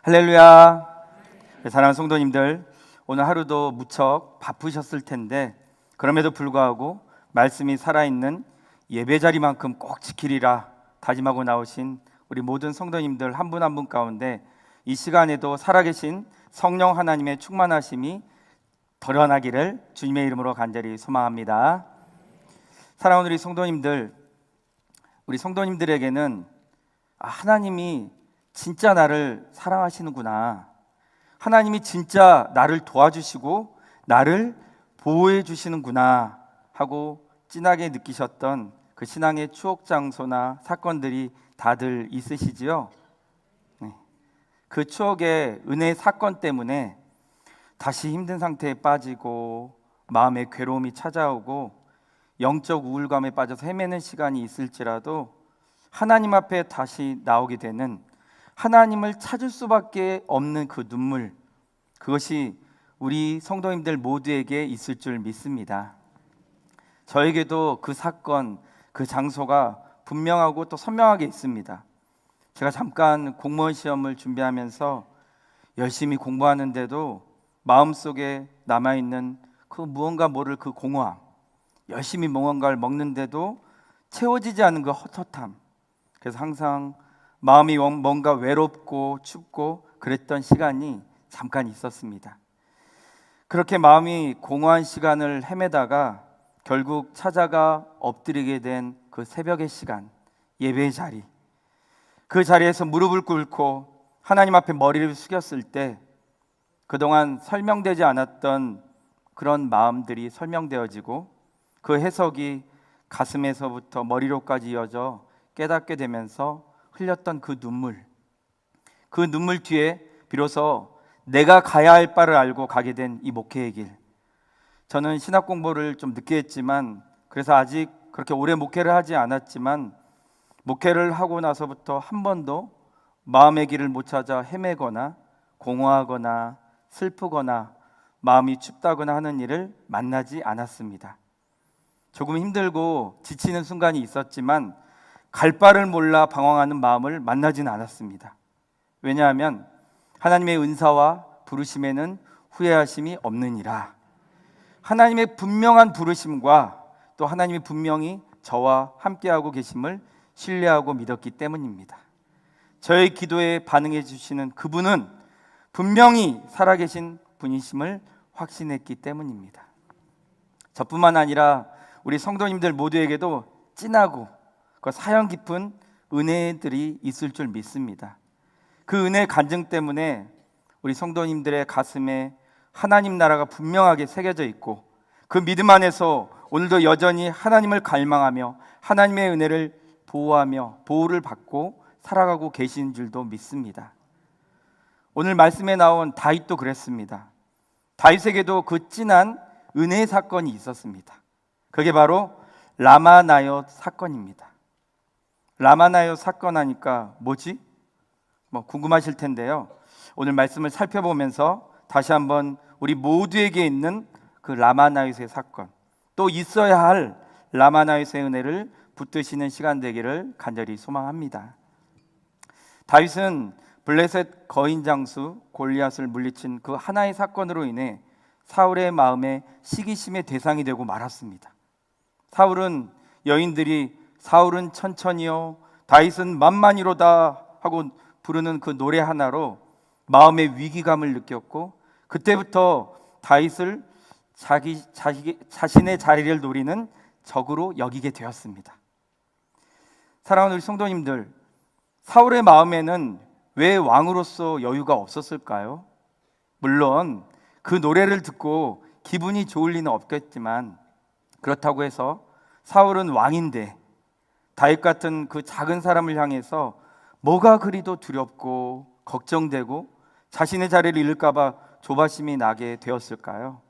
할렐루야. 사랑하는 성도님들, 오늘 하루도 무척 바쁘셨을 텐데 그럼에도 불구하고 말씀이 살아있는 예배 자리만큼 꼭 지키리라 다짐하고 나오신 우리 모든 성도님들 한 분 한 분 가운데 이 시간에도 살아계신 성령 하나님의 충만하심이 드러나기를 주님의 이름으로 간절히 소망합니다. 사랑하는 우리 성도님들에게는 하나님이 진짜 나를 사랑하시는구나, 하나님이 진짜 나를 도와주시고 나를 보호해 주시는구나 하고 진하게 느끼셨던 그 신앙의 추억 장소나 사건들이 다들 있으시지요? 네. 그 추억의 은혜의 사건 때문에 다시 힘든 상태에 빠지고 마음의 괴로움이 찾아오고 영적 우울감에 빠져서 헤매는 시간이 있을지라도 하나님 앞에 다시 나오게 되는, 하나님을 찾을 수밖에 없는 그 눈물, 그것이 우리 성도님들 모두에게 있을 줄 믿습니다. 저에게도 그 사건, 그 장소가 분명하고 또 선명하게 있습니다. 제가 잠깐 공무원 시험을 준비하면서 열심히 공부하는데도 마음속에 남아있는 그 무언가 모를 그 공허함, 열심히 무언가를 먹는데도 채워지지 않는 그 헛헛함, 그래서 항상 마음이 뭔가 외롭고 춥고 그랬던 시간이 잠깐 있었습니다. 그렇게 마음이 공허한 시간을 헤매다가 결국 찾아가 엎드리게 된 그 새벽의 시간, 예배의 자리, 그 자리에서 무릎을 꿇고 하나님 앞에 머리를 숙였을 때 그동안 설명되지 않았던 그런 마음들이 설명되어지고 그 해석이 가슴에서부터 머리로까지 이어져 깨닫게 되면서 흘렸던 그 눈물 뒤에 비로소 내가 가야 할 바를 알고 가게 된 이 목회의 길. 저는 신학 공부를 좀 늦게 했지만, 그래서 아직 그렇게 오래 목회를 하지 않았지만 목회를 하고 나서부터 한 번도 마음의 길을 못 찾아 헤매거나 공허하거나 슬프거나 마음이 춥다거나 하는 일을 만나지 않았습니다. 조금 힘들고 지치는 순간이 있었지만 갈 바를 몰라 방황하는 마음을 만나지는 않았습니다. 왜냐하면 하나님의 은사와 부르심에는 후회하심이 없느니라. 하나님의 분명한 부르심과 또 하나님이 분명히 저와 함께하고 계심을 신뢰하고 믿었기 때문입니다. 저의 기도에 반응해 주시는 그분은 분명히 살아계신 분이심을 확신했기 때문입니다. 저뿐만 아니라 우리 성도님들 모두에게도 진하고 그 사연 깊은 은혜들이 있을 줄 믿습니다. 그 은혜의 간증 때문에 우리 성도님들의 가슴에 하나님 나라가 분명하게 새겨져 있고 그 믿음 안에서 오늘도 여전히 하나님을 갈망하며 하나님의 은혜를 보호하며 보호를 받고 살아가고 계신 줄도 믿습니다. 오늘 말씀에 나온 다윗도 그랬습니다. 다윗에게도 그 진한 은혜의 사건이 있었습니다. 그게 바로 라마나옳 사건입니다. 라마나옳 사건 하니까 뭐지? 궁금하실 텐데요. 오늘 말씀을 살펴보면서 다시 한번 우리 모두에게 있는 그 라마나옳의 사건, 또 있어야 할 라마나옳의 은혜를 붙드시는 시간 되기를 간절히 소망합니다. 다윗은 블레셋 거인 장수 골리앗을 물리친 그 하나의 사건으로 인해 사울의 마음에 시기심의 대상이 되고 말았습니다. 사울은 여인들이 사울은 천천히요 다윗은 만만히로다 하고 부르는 그 노래 하나로 마음의 위기감을 느꼈고 그때부터 다윗을 자신의 자리를 노리는 적으로 여기게 되었습니다. 사랑하는 우리 성도님들, 사울의 마음에는 왜 왕으로서 여유가 없었을까요? 물론 그 노래를 듣고 기분이 좋을 리는 없겠지만, 그렇다고 해서 사울은 왕인데 다윗 같은 그 작은 사람을 향해서 뭐가 그리도 두렵고 걱정되고 자신의 자리를 잃을까 봐 조바심이 나게 되었을까요?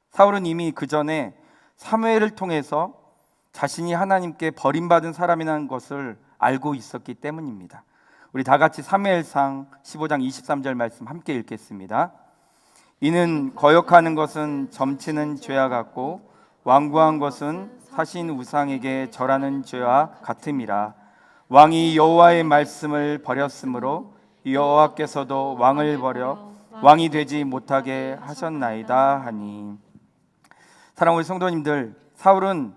사울은 이미 그 전에 사무엘을 통해서 자신이 하나님께 버림받은 사람이라는 것을 알고 있었기 때문입니다. 우리 다 같이 사무엘상 15장 23절 말씀 함께 읽겠습니다. 이는 거역하는 것은 점치는 죄와 같고 완고한 것은 사신 우상에게 절하는 죄와 같음이라. 왕이 여호와의 말씀을 버렸으므로 여호와께서도 왕을 버려 왕이 되지 못하게 하셨나이다 하니. 사랑하는 성도님들, 사울은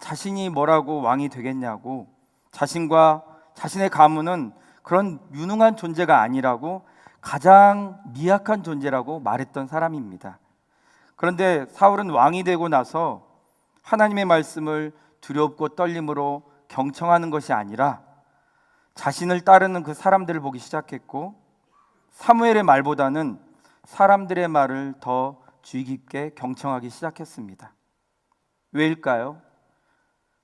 자신이 뭐라고 왕이 되겠냐고, 자신과 자신의 가문은 그런 유능한 존재가 아니라고, 가장 미약한 존재라고 말했던 사람입니다. 그런데 사울은 왕이 되고 나서 하나님의 말씀을 두렵고 떨림으로 경청하는 것이 아니라 자신을 따르는 그 사람들을 보기 시작했고, 사무엘의 말보다는 사람들의 말을 더 주의 깊게 경청하기 시작했습니다. 왜일까요?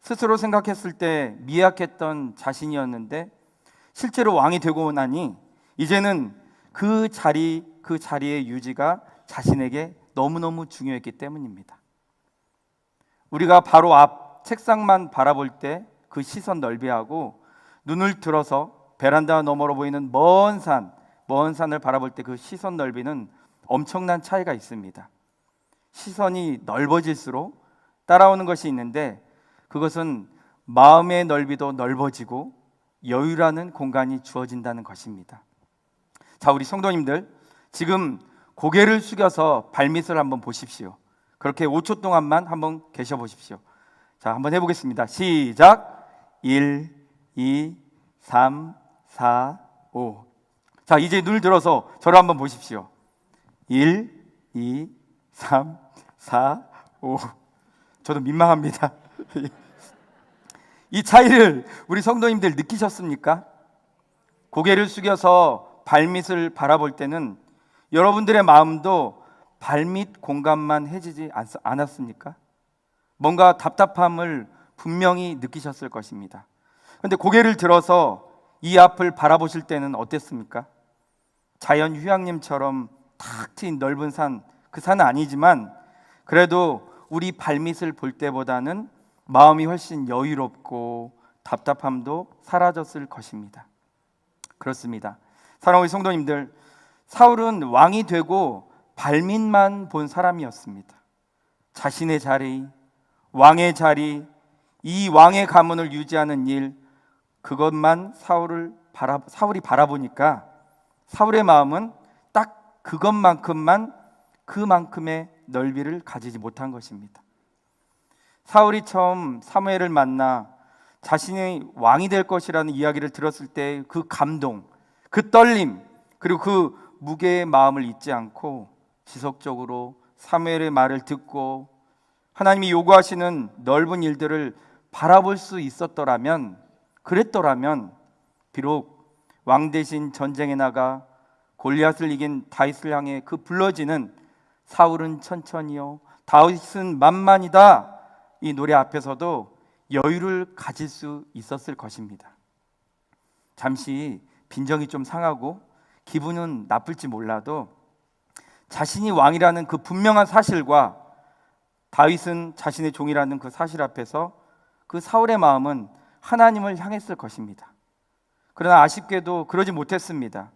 스스로 생각했을 때 미약했던 자신이었는데 실제로 왕이 되고 나니 이제는 그 자리의 유지가 자신에게 너무너무 중요했기 때문입니다. 우리가 바로 앞 책상만 바라볼 때 그 시선 넓이하고 눈을 들어서 베란다 너머로 보이는 먼 산을 바라볼 때 그 시선 넓이는 엄청난 차이가 있습니다. 시선이 넓어질수록 따라오는 것이 있는데, 그것은 마음의 넓이도 넓어지고 여유라는 공간이 주어진다는 것입니다. 자, 우리 성도님들, 지금 고개를 숙여서 발밑을 한번 보십시오. 그렇게 5초 동안만 한번 계셔 보십시오. 자, 한번 해보겠습니다. 시작. 1, 2, 3, 4, 5. 자, 이제 눈을 들어서 저를 한번 보십시오. 1, 2, 3, 4, 5. 저도 민망합니다. 이 차이를 우리 성도님들 느끼셨습니까? 고개를 숙여서 발밑을 바라볼 때는 여러분들의 마음도 발밑 공간만 해지지 않았습니까? 뭔가 답답함을 분명히 느끼셨을 것입니다. 그런데 고개를 들어서 이 앞을 바라보실 때는 어땠습니까? 자연 휴양림처럼 탁 트인 넓은 산, 그 산은 아니지만 그래도 우리 발밑을 볼 때보다는 마음이 훨씬 여유롭고 답답함도 사라졌을 것입니다. 그렇습니다. 사랑하는 성도님들, 사울은 왕이 되고 발밑만 본 사람이었습니다. 자신의 자리, 왕의 자리, 이 왕의 가문을 유지하는 일, 그것만 사울이 바라보니까 사울의 마음은 딱 그만큼의 넓이를 가지지 못한 것입니다. 사울이 처음 사무엘을 만나 자신이 왕이 될 것이라는 이야기를 들었을 때 그 감동, 그 떨림, 그리고 그 무게의 마음을 잊지 않고 지속적으로 사무엘의 말을 듣고 하나님이 요구하시는 넓은 일들을 바라볼 수 그랬더라면 비록 왕 대신 전쟁에 나가 골리앗을 이긴 다윗을 향해 그 불러지는 사울은 천천히요 다윗은 만만이다, 이 노래 앞에서도 여유를 가질 수 있었을 것입니다. 잠시 빈정이 좀 상하고 기분은 나쁠지 몰라도 자신이 왕이라는 그 분명한 사실과 다윗은 자신의 종이라는 그 사실 앞에서 그 사울의 마음은 하나님을 향했을 것입니다. 그러나 아쉽게도 그러지 못했습니다.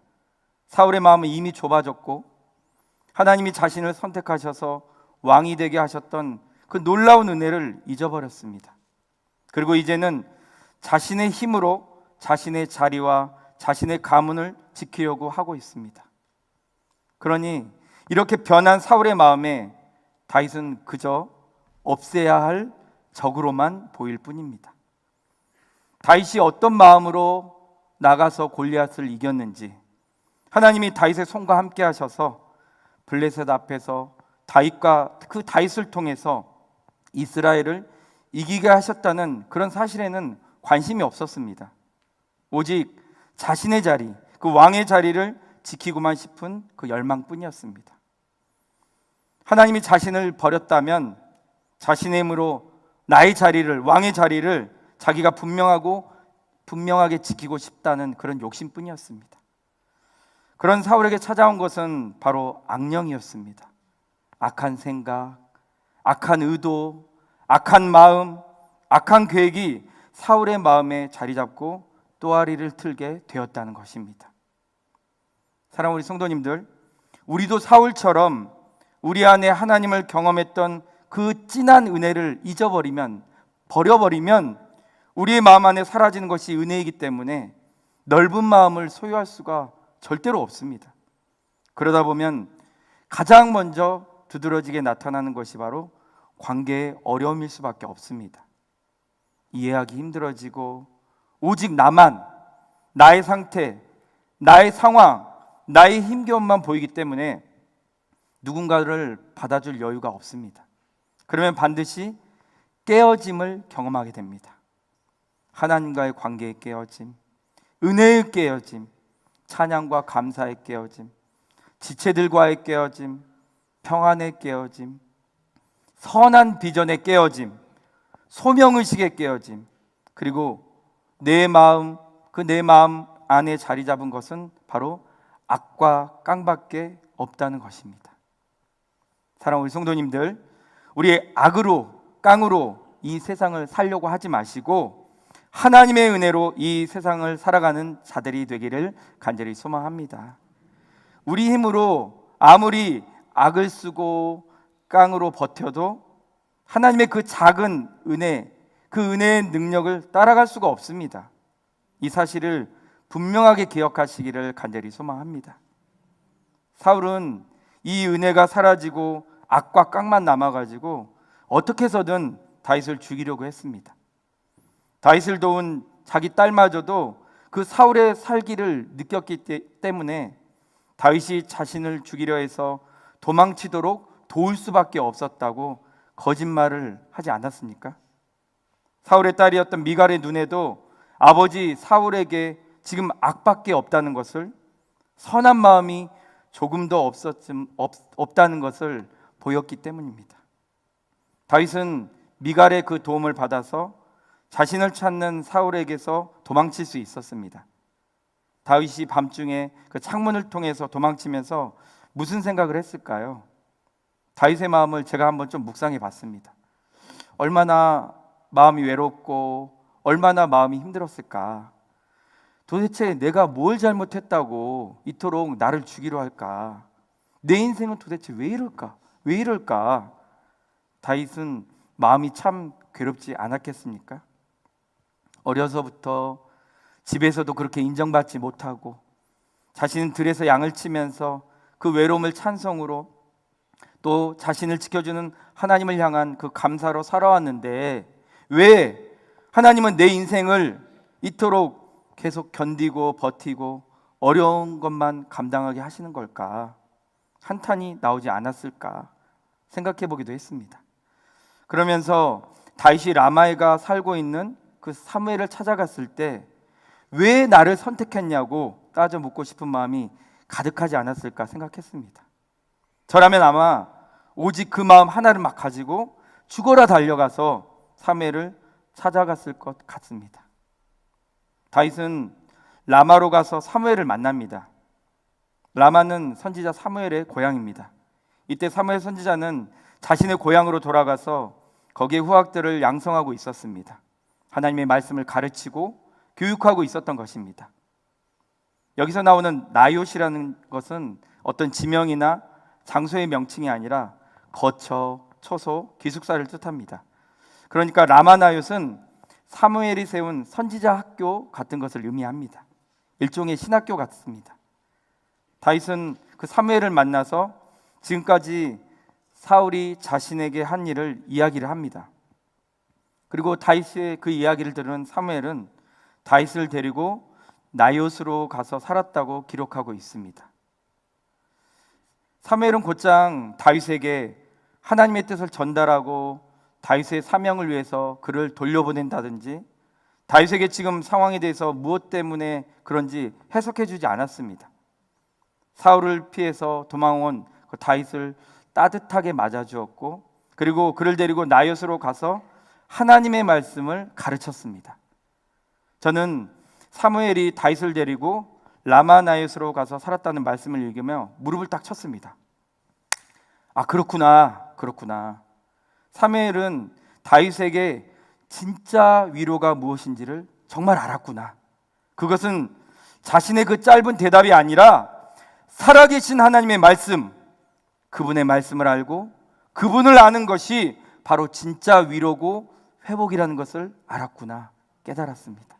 사울의 마음은 이미 좁아졌고 하나님이 자신을 선택하셔서 왕이 되게 하셨던 그 놀라운 은혜를 잊어버렸습니다. 그리고 이제는 자신의 힘으로 자신의 자리와 자신의 가문을 지키려고 하고 있습니다. 그러니 이렇게 변한 사울의 마음에 다윗은 그저 없애야 할 적으로만 보일 뿐입니다. 다윗이 어떤 마음으로 나가서 골리앗을 이겼는지, 하나님이 다윗의 손과 함께 하셔서 블레셋 앞에서 다윗을 통해서 이스라엘을 이기게 하셨다는 그런 사실에는 관심이 없었습니다. 오직 자신의 자리, 그 왕의 자리를 지키고만 싶은 그 열망뿐이었습니다. 하나님이 자신을 버렸다면 자신의 힘으로 나의 자리를, 왕의 자리를 자기가 분명하게 지키고 싶다는 그런 욕심뿐이었습니다. 그런 사울에게 찾아온 것은 바로 악령이었습니다. 악한 생각, 악한 의도, 악한 마음, 악한 계획이 사울의 마음에 자리 잡고 또아리를 틀게 되었다는 것입니다. 사랑하는 우리 성도님들, 우리도 사울처럼 우리 안에 하나님을 경험했던 그 진한 은혜를 버려버리면 우리의 마음 안에 사라지는 것이 은혜이기 때문에 넓은 마음을 소유할 수가 절대로 없습니다. 그러다 보면 가장 먼저 두드러지게 나타나는 것이 바로 관계의 어려움일 수밖에 없습니다. 이해하기 힘들어지고 오직 나만, 나의 상태, 나의 상황, 나의 힘겨움만 보이기 때문에 누군가를 받아줄 여유가 없습니다. 그러면 반드시 깨어짐을 경험하게 됩니다. 하나님과의 관계의 깨어짐, 은혜의 깨어짐, 찬양과 감사의 깨어짐, 지체들과의 깨어짐, 평안의 깨어짐, 선한 비전의 깨어짐, 소명의식의 깨어짐, 그리고 내 마음, 그 내 마음 안에 자리 잡은 것은 바로 악과 깡밖에 없다는 것입니다. 사랑하는 우리 성도님들, 우리 악으로 깡으로 이 세상을 살려고 하지 마시고 하나님의 은혜로 이 세상을 살아가는 자들이 되기를 간절히 소망합니다. 우리 힘으로 아무리 악을 쓰고 깡으로 버텨도 하나님의 그 작은 은혜, 그 은혜의 능력을 따라갈 수가 없습니다. 이 사실을 분명하게 기억하시기를 간절히 소망합니다. 사울은 이 은혜가 사라지고 악과 깡만 남아가지고 어떻게 해서든 다윗을 죽이려고 했습니다. 다윗을 도운 자기 딸마저도 그 사울의 살기를 느꼈기 때문에 다윗이 자신을 죽이려 해서 도망치도록 도울 수밖에 없었다고 거짓말을 하지 않았습니까? 사울의 딸이었던 미갈의 눈에도 아버지 사울에게 지금 악밖에 없다는 것을, 선한 마음이 조금도 없다는 것을 보였기 때문입니다. 다윗은 미갈의 그 도움을 받아서 자신을 찾는 사울에게서 도망칠 수 있었습니다. 다윗이 밤중에 그 창문을 통해서 도망치면서 무슨 생각을 했을까요? 다윗의 마음을 제가 한번 좀 묵상해 봤습니다. 얼마나 마음이 외롭고 얼마나 마음이 힘들었을까? 도대체 내가 뭘 잘못했다고 이토록 나를 죽이려 할까? 내 인생은 도대체 왜 이럴까? 왜 이럴까? 다윗은 마음이 참 괴롭지 않았겠습니까? 어려서부터 집에서도 그렇게 인정받지 못하고 자신은 들에서 양을 치면서 그 외로움을 찬송으로 또 자신을 지켜주는 하나님을 향한 그 감사로 살아왔는데 왜 하나님은 내 인생을 이토록 계속 견디고 버티고 어려운 것만 감당하게 하시는 걸까? 한탄이 나오지 않았을까 생각해 보기도 했습니다. 그러면서 다윗이 라마에가 살고 있는 그 사무엘을 찾아갔을 때 왜 나를 선택했냐고 따져 묻고 싶은 마음이 가득하지 않았을까 생각했습니다. 저라면 아마 오직 그 마음 하나를 막 가지고 죽어라 달려가서 사무엘을 찾아갔을 것 같습니다. 다윗은 라마로 가서 사무엘을 만납니다. 라마는 선지자 사무엘의 고향입니다. 이때 사무엘 선지자는 자신의 고향으로 돌아가서 거기에 후학들을 양성하고 있었습니다. 하나님의 말씀을 가르치고 교육하고 있었던 것입니다. 여기서 나오는 나요시라는 것은 어떤 지명이나 장소의 명칭이 아니라 거처, 처소, 기숙사를 뜻합니다. 그러니까 라마나요스는 사무엘이 세운 선지자 학교 같은 것을 의미합니다. 일종의 신학교 같습니다. 다윗은 그 사무엘을 만나서 지금까지 사울이 자신에게 한 일을 이야기를 합니다. 그리고 다윗의 그 이야기를 들은 사무엘은 다윗을 데리고 나요스로 가서 살았다고 기록하고 있습니다. 사무엘은 곧장 다윗에게 하나님의 뜻을 전달하고 다윗의 사명을 위해서 그를 돌려보낸다든지 다윗에게 지금 상황에 대해서 무엇 때문에 그런지 해석해 주지 않았습니다. 사울을 피해서 도망온 그 다윗을 따뜻하게 맞아주었고 그리고 그를 데리고 나요스로 가서 하나님의 말씀을 가르쳤습니다. 저는 사무엘이 다윗을 데리고 라마나요스로 가서 살았다는 말씀을 읽으며 무릎을 딱 쳤습니다. 아, 그렇구나. 사무엘은 다윗에게 진짜 위로가 무엇인지를 정말 알았구나. 그것은 자신의 그 짧은 대답이 아니라 살아계신 하나님의 말씀, 그분의 말씀을 알고 그분을 아는 것이 바로 진짜 위로고 회복이라는 것을 알았구나, 깨달았습니다.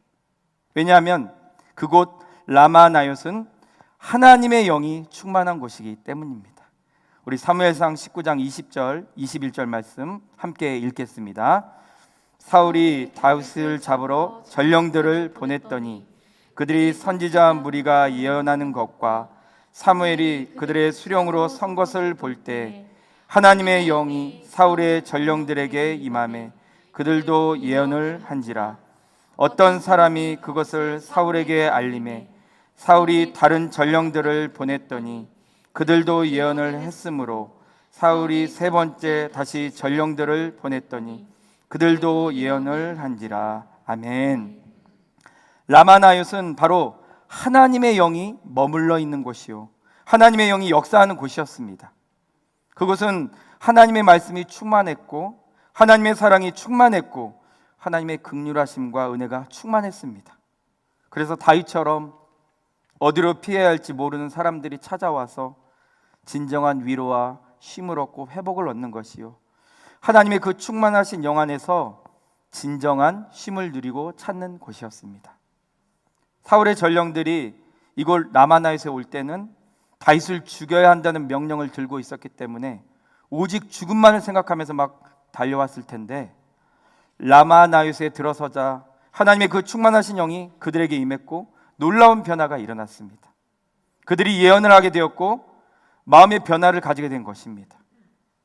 왜냐하면 그곳 라마나요스는 하나님의 영이 충만한 곳이기 때문입니다. 우리 사무엘상 19장 20절 21절 말씀 함께 읽겠습니다. 사울이 다윗을 잡으러 전령들을 보냈더니 그들이 선지자 무리가 예언하는 것과 사무엘이 그들의 수령으로 선 것을 볼 때 하나님의 영이 사울의 전령들에게 임하매 그들도 예언을 한지라. 어떤 사람이 그것을 사울에게 알림해 사울이 다른 전령들을 보냈더니 그들도 예언을 했으므로 사울이 세 번째 다시 전령들을 보냈더니 그들도 예언을 한지라. 아멘. 라마나옅은 바로 하나님의 영이 머물러 있는 곳이요, 하나님의 영이 역사하는 곳이었습니다. 그곳은 하나님의 말씀이 충만했고 하나님의 사랑이 충만했고 하나님의 긍휼하심과 은혜가 충만했습니다. 그래서 다윗처럼 어디로 피해야 할지 모르는 사람들이 찾아와서 진정한 위로와 쉼을 얻고 회복을 얻는 것이요, 하나님의 그 충만하신 영 안에서 진정한 쉼을 누리고 찾는 곳이었습니다. 사울의 전령들이 이곳 라마나옅에 올 때는 다윗을 죽여야 한다는 명령을 들고 있었기 때문에 오직 죽음만을 생각하면서 막 달려왔을 텐데, 라마나옅에 들어서자 하나님의 그 충만하신 영이 그들에게 임했고 놀라운 변화가 일어났습니다. 그들이 예언을 하게 되었고 마음의 변화를 가지게 된 것입니다.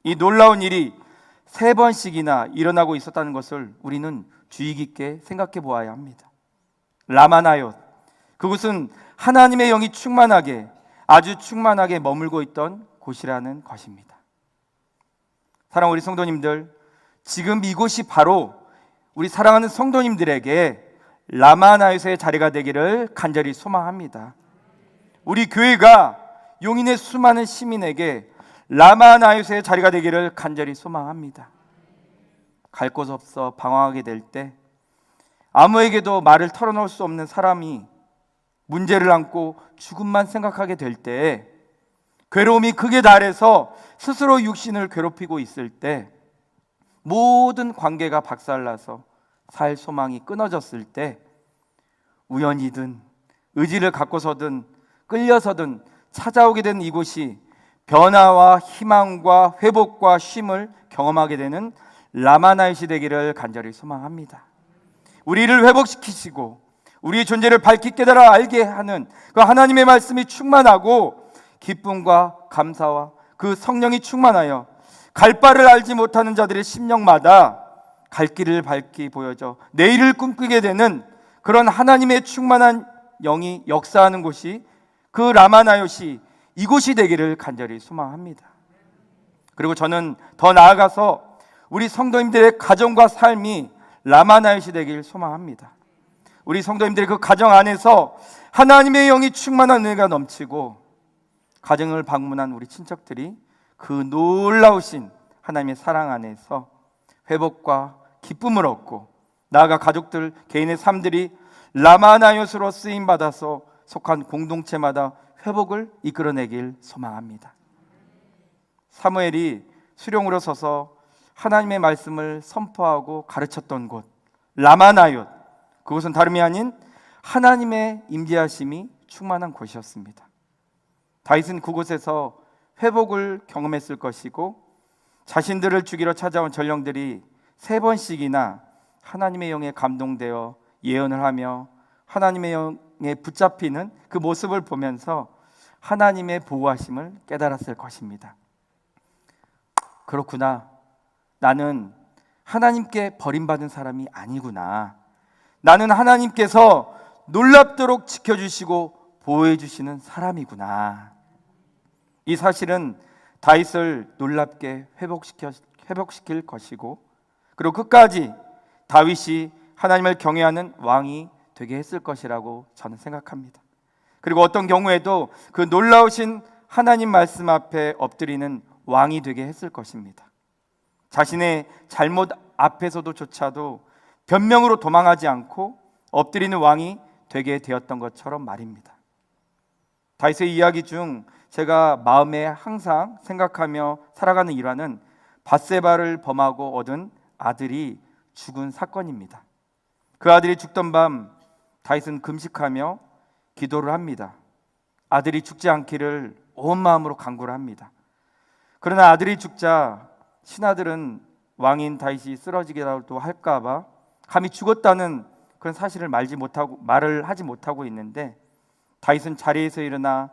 이 놀라운 일이 세 번씩이나 일어나고 있었다는 것을 우리는 주의 깊게 생각해 보아야 합니다. 라마나옅, 그곳은 하나님의 영이 충만하게, 아주 충만하게 머물고 있던 곳이라는 것입니다. 사랑하는 우리 성도님들, 지금 이곳이 바로 우리 사랑하는 성도님들에게 라마나옅의 자리가 되기를 간절히 소망합니다. 우리 교회가 용인의 수많은 시민에게 라마나옅의 자리가 되기를 간절히 소망합니다. 갈 곳 없어 방황하게 될 때, 아무에게도 말을 털어놓을 수 없는 사람이 문제를 안고 죽음만 생각하게 될 때, 괴로움이 극에 달해서 스스로 육신을 괴롭히고 있을 때, 모든 관계가 박살나서 살 소망이 끊어졌을 때, 우연이든 의지를 갖고서든 끌려서든 찾아오게 된 이곳이 변화와 희망과 회복과 쉼을 경험하게 되는 라마나옅이 되기를 간절히 소망합니다. 우리를 회복시키시고 우리의 존재를 밝히 깨달아 알게 하는 그 하나님의 말씀이 충만하고 기쁨과 감사와 그 성령이 충만하여 갈 바를 알지 못하는 자들의 심령마다 갈 길을 밝히 보여줘 내일을 꿈꾸게 되는 그런 하나님의 충만한 영이 역사하는 곳이, 그 라마나옅이 이곳이 되기를 간절히 소망합니다. 그리고 저는 더 나아가서 우리 성도님들의 가정과 삶이 라마나옅이 되길 소망합니다. 우리 성도님들의 그 가정 안에서 하나님의 영이 충만한 은혜가 넘치고, 가정을 방문한 우리 친척들이 그 놀라우신 하나님의 사랑 안에서 회복과 기쁨을 얻고, 나아가 가족들 개인의 삶들이 라마나옅으로 쓰임 받아서 속한 공동체마다 회복을 이끌어내길 소망합니다. 사무엘이 수령으로 서서 하나님의 말씀을 선포하고 가르쳤던 곳 라마나옅, 그곳은 다름이 아닌 하나님의 임재하심이 충만한 곳이었습니다. 다윗은 그곳에서 회복을 경험했을 것이고, 자신들을 죽이러 찾아온 전령들이 세 번씩이나 하나님의 영에 감동되어 예언을 하며 하나님의 영에 붙잡히는 그 모습을 보면서 하나님의 보호하심을 깨달았을 것입니다. 그렇구나, 나는 하나님께 버림받은 사람이 아니구나, 나는 하나님께서 놀랍도록 지켜주시고 보호해주시는 사람이구나. 이 사실은 다윗을 놀랍게 회복시킬 것이고, 그리고 끝까지 다윗이 하나님을 경외하는 왕이 되게 했을 것이라고 저는 생각합니다. 그리고 어떤 경우에도 그 놀라우신 하나님 말씀 앞에 엎드리는 왕이 되게 했을 것입니다. 자신의 잘못 앞에서도조차도 변명으로 도망하지 않고 엎드리는 왕이 되게 되었던 것처럼 말입니다. 다윗의 이야기 중 제가 마음에 항상 생각하며 살아가는 일화는 밧세바를 범하고 얻은 아들이 죽은 사건입니다. 그 아들이 죽던 밤 다윗은 금식하며 기도를 합니다. 아들이 죽지 않기를 온 마음으로 간구를 합니다. 그러나 아들이 죽자 신하들은 왕인 다윗이 쓰러지기라도 할까봐 감히 죽었다는 그런 사실을 말을 하지 못하고 있는데, 다윗은 자리에서 일어나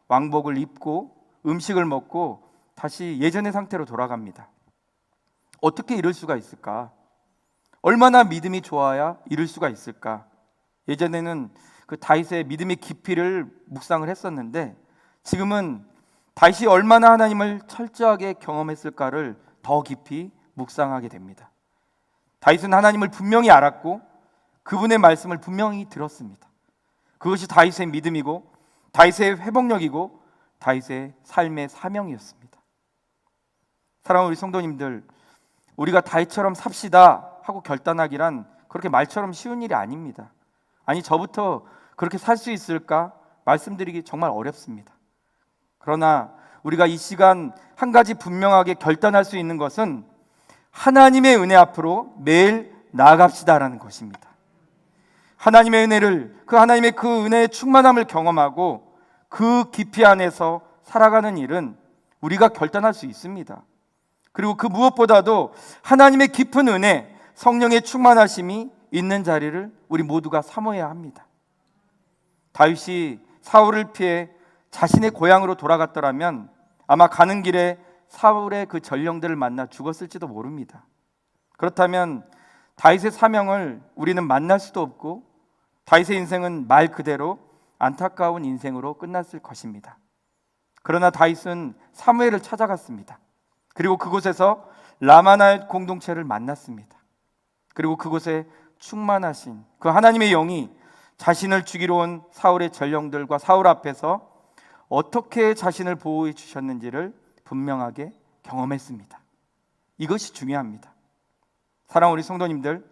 왕복을 입고 음식을 먹고 다시 예전의 상태로 돌아갑니다. 어떻게 이럴 수가 있을까? 얼마나 믿음이 좋아야 이럴 수가 있을까? 예전에는 그 다윗의 믿음의 깊이를 묵상을 했었는데, 지금은 다윗이 얼마나 하나님을 철저하게 경험했을까를 더 깊이 묵상하게 됩니다. 다윗은 하나님을 분명히 알았고 그분의 말씀을 분명히 들었습니다. 그것이 다윗의 믿음이고 다윗의 회복력이고 다윗의 삶의 사명이었습니다. 사랑하는 우리 성도님들, 우리가 다윗처럼 삽시다 하고 결단하기란 그렇게 말처럼 쉬운 일이 아닙니다. 아니, 저부터 그렇게 살 수 있을까 말씀드리기 정말 어렵습니다. 그러나 우리가 이 시간 한 가지 분명하게 결단할 수 있는 것은 하나님의 은혜 앞으로 매일 나아갑시다라는 것입니다. 하나님의 은혜를, 하나님의 그 은혜의 충만함을 경험하고 그 깊이 안에서 살아가는 일은 우리가 결단할 수 있습니다. 그리고 그 무엇보다도 하나님의 깊은 은혜, 성령의 충만하심이 있는 자리를 우리 모두가 사모해야 합니다. 다윗이 사울을 피해 자신의 고향으로 돌아갔더라면 아마 가는 길에 사울의 그 전령들을 만나 죽었을지도 모릅니다. 그렇다면 다윗의 사명을 우리는 만날 수도 없고 다윗의 인생은 말 그대로 안타까운 인생으로 끝났을 것입니다. 그러나 다윗은 사무엘을 찾아갔습니다. 그리고 그곳에서 라마나의 공동체를 만났습니다. 그리고 그곳에 충만하신 그 하나님의 영이 자신을 죽이러 온 사울의 전령들과 사울 앞에서 어떻게 자신을 보호해 주셨는지를 분명하게 경험했습니다. 이것이 중요합니다. 사랑하는 우리 성도님들,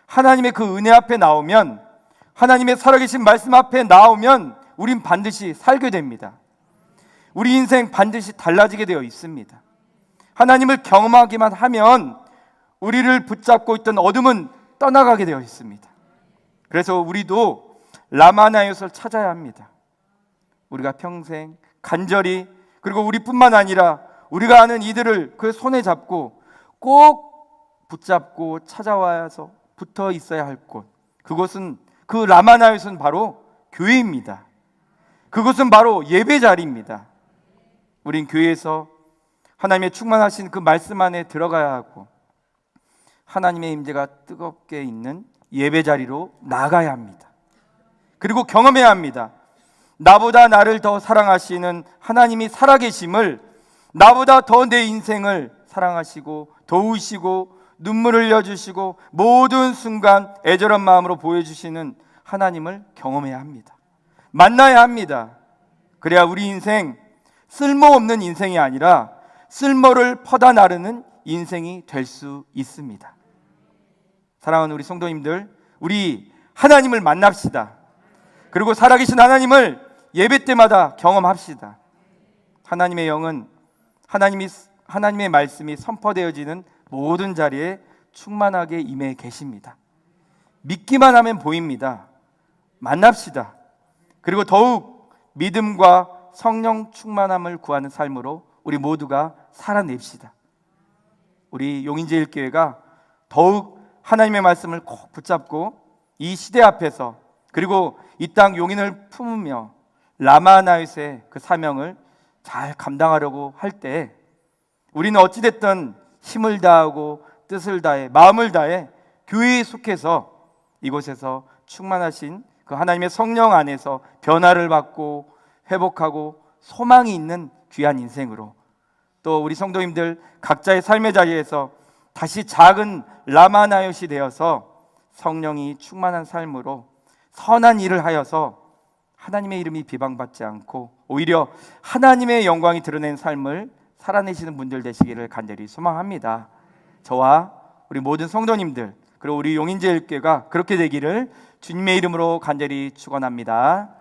하나님의 그 은혜 앞에 나오면, 하나님의 살아계신 말씀 앞에 나오면 우린 반드시 살게 됩니다. 우리 인생 반드시 달라지게 되어 있습니다. 하나님을 경험하기만 하면 우리를 붙잡고 있던 어둠은 떠나가게 되어 있습니다. 그래서 우리도 라마나요스를 찾아야 합니다. 우리가 평생 간절히, 그리고 우리뿐만 아니라 우리가 아는 이들을 그 손에 잡고 꼭 붙잡고 찾아와서 붙어 있어야 할 곳, 그곳은, 그 라마나요스는 바로 교회입니다. 그곳은 바로 예배 자리입니다. 우린 교회에서 하나님의 충만하신 그 말씀 안에 들어가야 하고 하나님의 임재가 뜨겁게 있는 예배 자리로 나가야 합니다. 그리고 경험해야 합니다. 나보다 나를 더 사랑하시는 하나님이 살아계심을, 나보다 더 내 인생을 사랑하시고 도우시고 눈물을 흘려주시고 모든 순간 애절한 마음으로 보여주시는 하나님을 경험해야 합니다. 만나야 합니다. 그래야 우리 인생 쓸모없는 인생이 아니라 쓸모를 퍼다 나르는 인생이 될 수 있습니다. 사랑하는 우리 성도님들, 우리 하나님을 만납시다. 그리고 살아계신 하나님을 예배 때마다 경험합시다. 하나님의 영은 하나님의 말씀이 선포되어지는 모든 자리에 충만하게 임해 계십니다. 믿기만 하면 보입니다. 만납시다. 그리고 더욱 믿음과 성령 충만함을 구하는 삶으로 우리 모두가 살아냅시다. 우리 용인제일교회가 더욱 하나님의 말씀을 꼭 붙잡고 이 시대 앞에서, 그리고 이 땅 용인을 품으며 라마나요스의 그 사명을 잘 감당하려고 할 때 우리는 어찌됐든 힘을 다하고 뜻을 다해 마음을 다해 교회에 속해서 이곳에서 충만하신 그 하나님의 성령 안에서 변화를 받고 회복하고 소망이 있는 귀한 인생으로, 또 우리 성도님들 각자의 삶의 자리에서 다시 작은 라마나요시 되어서 성령이 충만한 삶으로 선한 일을 하여서 하나님의 이름이 비방받지 않고 오히려 하나님의 영광이 드러낸 삶을 살아내시는 분들 되시기를 간절히 소망합니다. 저와 우리 모든 성도님들, 그리고 우리 용인제일교회가 그렇게 되기를 주님의 이름으로 간절히 축원합니다.